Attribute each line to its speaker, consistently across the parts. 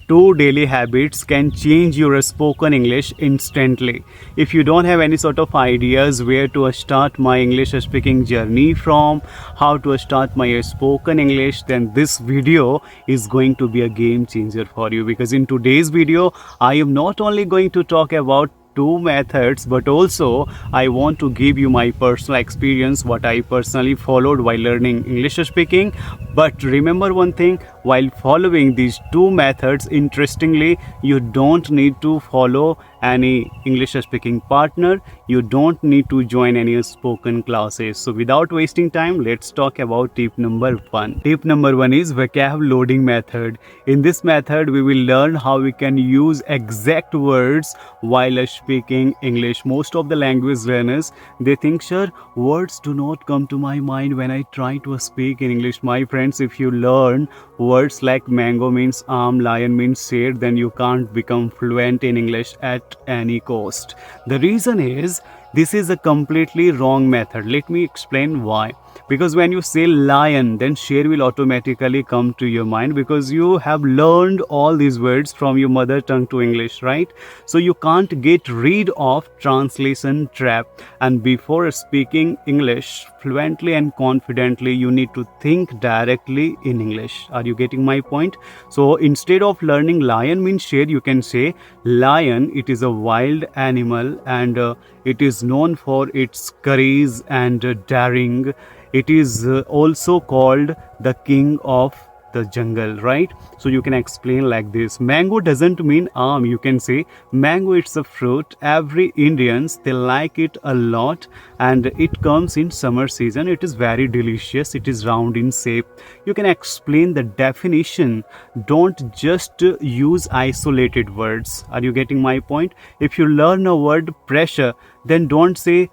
Speaker 1: two daily habits can change your spoken English instantly. If you don't have any sort of ideas where to start my English speaking journey from, how to start my spoken English, then this video is going to be a game changer for you, because in today's video I am not only going to talk about two methods, but also I want to give you my personal experience, what I personally followed while learning English speaking. But remember one thing, while following these two methods, interestingly, you don't need to follow any English speaking partner, you don't need to join any spoken classes. So without wasting time, let's talk about tip number one. Tip number one is vocab loading method. In this method we will learn how we can use exact words while speaking English. Most of the language learners, they think, sure, words do not come to my mind when I try to speak in English. My friends, if you learn words like mango means arm, lion means shade, then you can't become fluent in English at any cost. The reason is, this is a completely wrong method. Let me explain why. Because when you say lion, then share will automatically come to your mind, because you have learned all these words from your mother tongue to English, right? So you can't get rid of translation trap. And before speaking English fluently and confidently, you need to think directly in English. Are you getting my point? So instead of learning lion means share, you can say lion, it is a wild animal, and it is known for its courage and daring. It is also called the king of the jungle, right? So you can explain like this. Mango doesn't mean arm. You can say mango, it's a fruit. Every Indians, they like it a lot, and it comes in summer season. It is very delicious. It is round in shape. You can explain the definition. Don't just use isolated words. Are you getting my point? If you learn a word pressure, then don't say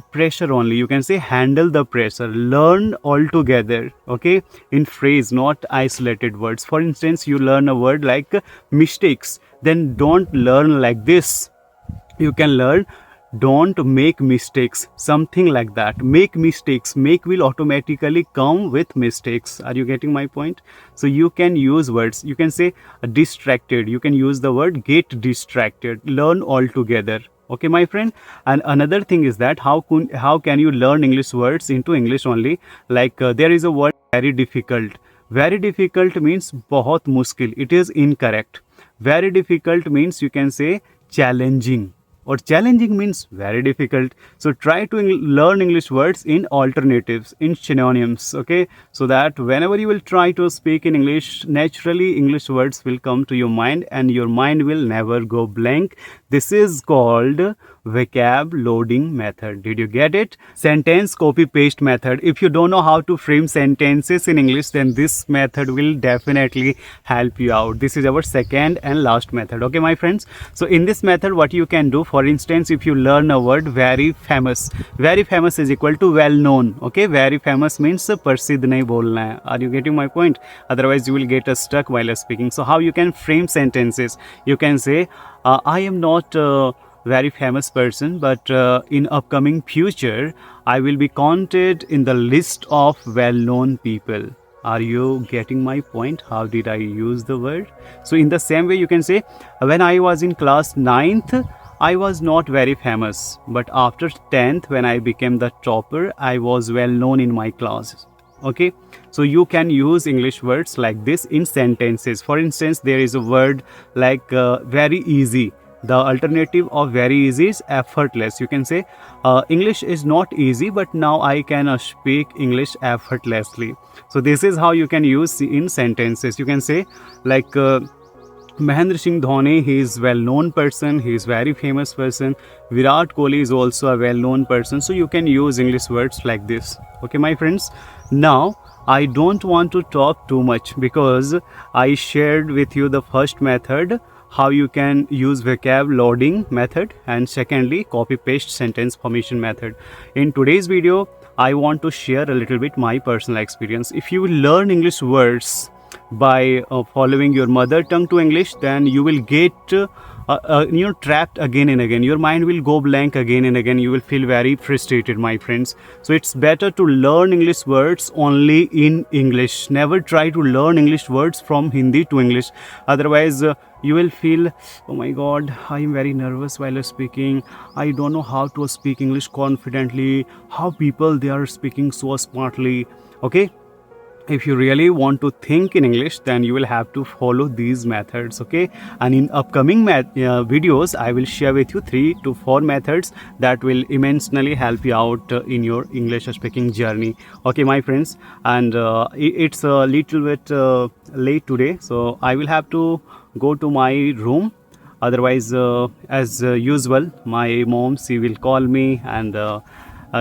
Speaker 1: pressure only. You can say handle the pressure. Learn all together, okay, in phrase, not isolated words. For instance, you learn a word like mistakes, then don't learn like this. You can learn don't make mistakes, something like that. Make mistakes. Make will automatically come with mistakes. Are you getting my point? So you can use words. You can say distracted. You can use the word get distracted. Learn all together. Okay, my friend. And another thing is that how can you learn English words into English only? Like there is a word very difficult. Very difficult means बहुत मुश्किल. It is incorrect. Very difficult means you can say challenging, or challenging means very difficult. So try to learn English words in alternatives, in synonyms, okay, so that whenever you will try to speak in English, naturally English words will come to your mind and your mind will never go blank. This is called vocab loading method. Did you get it? Sentence copy paste method. If you don't know how to frame sentences in English, then this method will definitely help you out. This is our second and last method, okay, my friends. So in this method, what you can do, for instance, if you learn a word very famous is equal to well known, okay. Very famous means प्रसिद्ध नहीं बोलना है. Are you getting my point? Otherwise you will get stuck while speaking. So how you can frame sentences? You can say I am not very famous person, but in upcoming future I will be counted in the list of well-known people. Are you getting my point? How did I use the word? So in the same way you can say when I was in class 9th, I was not very famous, but after 10th, when I became the topper, I was well known in my class. Okay, so you can use English words like this in sentences. For instance, there is a word like very easy. The alternative of very easy is effortless. You can say English is not easy, but now I can speak English effortlessly. So this is how you can use in sentences. You can say like Mahendra Singh Dhoni, he is well-known person, he is very famous person. Virat Kohli is also a well-known person. So you can use English words like this. Okay, my friends. Now, I don't want to talk too much because I shared with you the first method, how you can use vocab loading method, and secondly, copy-paste sentence formation method. In today's video, I want to share a little bit my personal experience. If you learn English words by following your mother tongue to English, then you will get you're trapped again and again. Your mind will go blank again and again. You will feel very frustrated, my friends. So it's better to learn English words only in English. Never try to learn English words from Hindi to English. Otherwise, you will feel, oh my god, I am very nervous while speaking. I don't know how to speak English confidently. How people they are speaking so smartly. Okay, if you really want to think in English, then you will have to follow these methods. Okay, and in upcoming videos I will share with you 3 to 4 methods that will immensely help you out in your English speaking journey. Okay, my friends, and it's a little bit late today, so I will have to go to my room. Otherwise, as usual, my mom, she will call me, and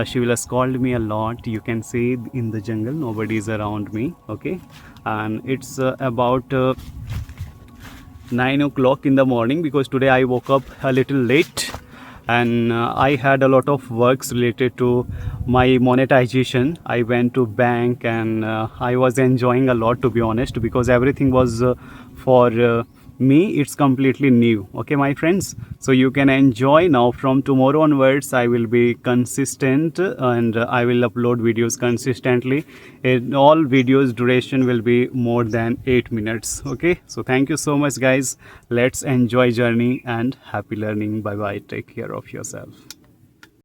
Speaker 1: she will scold me a lot. You can see in the jungle nobody is around me. Okay, and it's about 9 o'clock in the morning, because today I woke up a little late, and I had a lot of works related to my monetization. I went to bank, and I was enjoying a lot, to be honest, because everything was for me, it's completely new. Okay, my friends, so you can enjoy now. From tomorrow onwards I will be consistent, and I will upload videos consistently. In all videos duration will be more than 8 minutes. Okay, so thank you so much guys. Let's enjoy journey and happy learning. Bye bye, take care of yourself.